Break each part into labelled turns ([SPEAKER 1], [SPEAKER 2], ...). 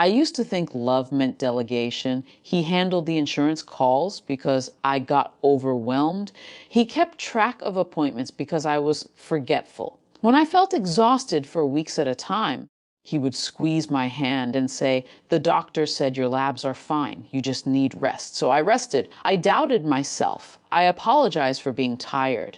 [SPEAKER 1] I used to think love meant delegation. He handled the insurance calls because I got overwhelmed. He kept track of appointments because I was forgetful. When I felt exhausted for weeks at a time, he would squeeze my hand and say, "The doctor said your labs are fine. You just need rest." So I rested. I doubted myself. I apologized for being tired.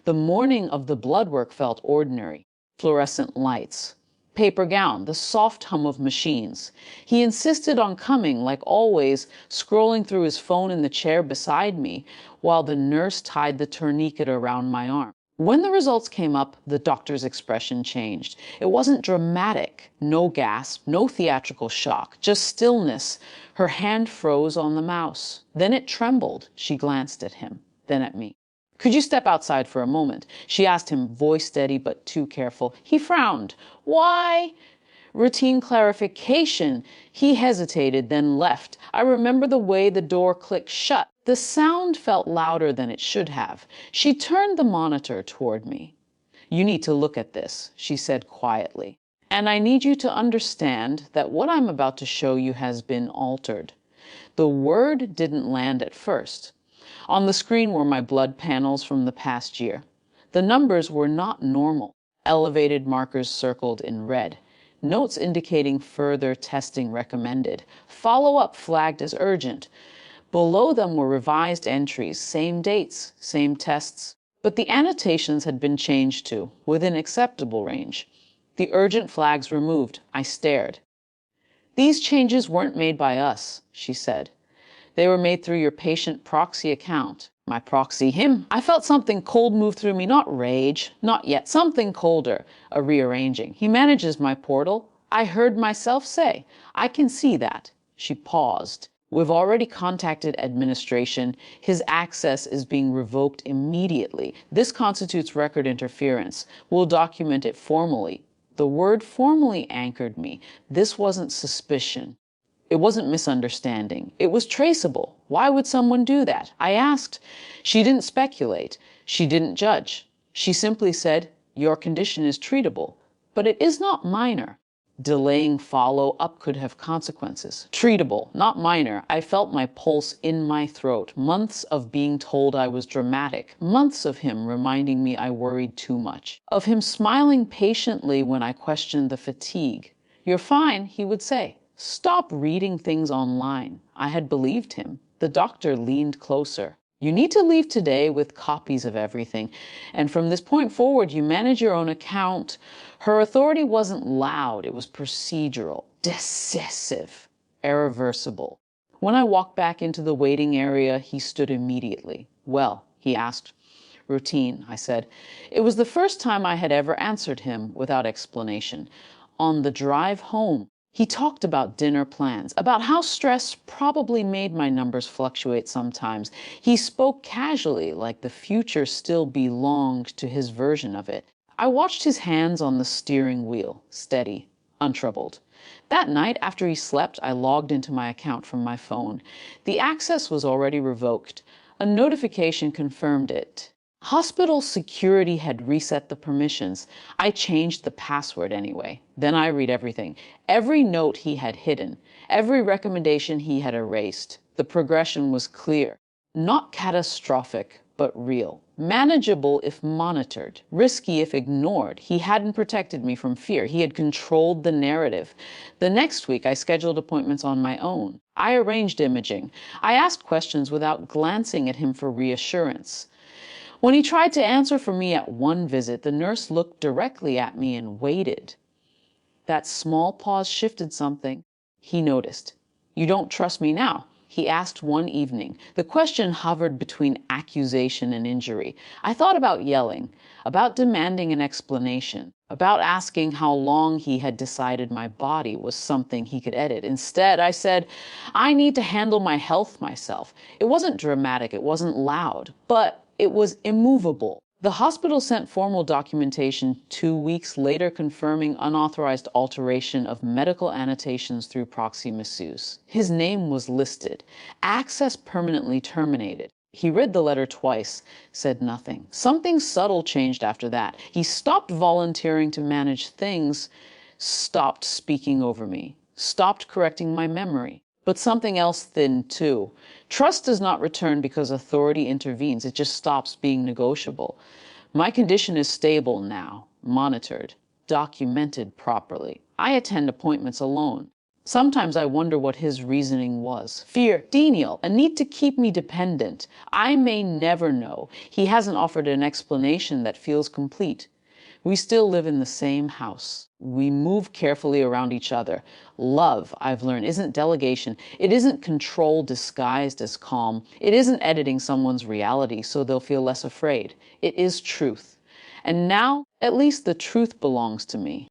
[SPEAKER 1] The morning of the blood work felt ordinary. Fluorescent lights, paper gown, the soft hum of machines. He insisted on coming, like always, scrolling through his phone in the chair beside me while the nurse tied the tourniquet around my arm. When the results came up, the doctor's expression changed. It wasn't dramatic, no gasp, no theatrical shock, just stillness. Her hand froze on the mouse. Then it trembled. She glanced at him, then at me. "Could you step outside for a moment?" she asked him, voice steady but too careful. He frowned. "Why?" Routine clarification. He hesitated, then left. I remember the way the door clicked shut. The sound felt louder than it should have. She turned the monitor toward me. "You need to look at this," she said quietly. "And I need you to understand that what I'm about to show you has been altered." The word didn't land at first. On the screen were my blood panels from the past year. The numbers were not normal. Elevated markers circled in red. Notes indicating further testing recommended. Follow-up flagged as urgent. Below them were revised entries, same dates, same tests. But the annotations had been changed to, within acceptable range. The urgent flags removed. I stared. "These changes weren't made by us," she said. "They were made through your patient proxy account." My proxy, him. I felt something cold move through me, not rage, not yet, something colder, a rearranging. "He manages my portal." I heard myself say, "I can see that." She paused. "We've already contacted administration. His access is being revoked immediately. This constitutes record interference. We'll document it formally." The word formally anchored me. This wasn't suspicion. It wasn't misunderstanding. It was traceable. Why would someone do that? I asked. She didn't speculate. She didn't judge. She simply said, "Your condition is treatable, but it is not minor." Delaying follow-up could have consequences. Treatable, not minor. I felt my pulse in my throat. Months of being told I was dramatic. Months of him reminding me I worried too much. Of him smiling patiently when I questioned the fatigue. "You're fine," he would say. "Stop reading things online." I had believed him. The doctor leaned closer. "You need to leave today with copies of everything. And from this point forward, you manage your own account." Her authority wasn't loud. It was procedural, decisive, irreversible. When I walked back into the waiting area, he stood immediately. "Well?" he asked. "Routine," I said. It was the first time I had ever answered him without explanation. On the drive home, he talked about dinner plans, about how stress probably made my numbers fluctuate sometimes. He spoke casually, like the future still belonged to his version of it. I watched his hands on the steering wheel, steady, untroubled. That night, after he slept, I logged into my account from my phone. The access was already revoked. A notification confirmed it. Hospital security had reset the permissions. I changed the password anyway. Then I read everything. Every note he had hidden. Every recommendation he had erased. The progression was clear. Not catastrophic, but real. Manageable if monitored. Risky if ignored. He hadn't protected me from fear. He had controlled the narrative. The next week, I scheduled appointments on my own. I arranged imaging. I asked questions without glancing at him for reassurance. When he tried to answer for me at one visit, the nurse looked directly at me and waited. That small pause shifted something. He noticed. "You don't trust me now?" he asked one evening. The question hovered between accusation and injury. I thought about yelling, about demanding an explanation, about asking how long he had decided my body was something he could edit. Instead, I said, "I need to handle my health myself." It wasn't dramatic, it wasn't loud, but it was immovable. The hospital sent formal documentation 2 weeks later confirming unauthorized alteration of medical annotations through proxy misuse. His name was listed. Access permanently terminated. He read the letter twice, said nothing. Something subtle changed after that. He stopped volunteering to manage things, stopped speaking over me. stopped correcting my memory. But something else thinned too. Trust does not return because authority intervenes. It just stops being negotiable. My condition is stable now, monitored, documented properly. I attend appointments alone. Sometimes I wonder what his reasoning was. Fear, denial, a need to keep me dependent. I may never know. He hasn't offered an explanation that feels complete. We still live in the same house. We move carefully around each other. Love, I've learned, isn't delegation. It isn't control disguised as calm. It isn't editing someone's reality so they'll feel less afraid. It is truth. And now, at least the truth belongs to me.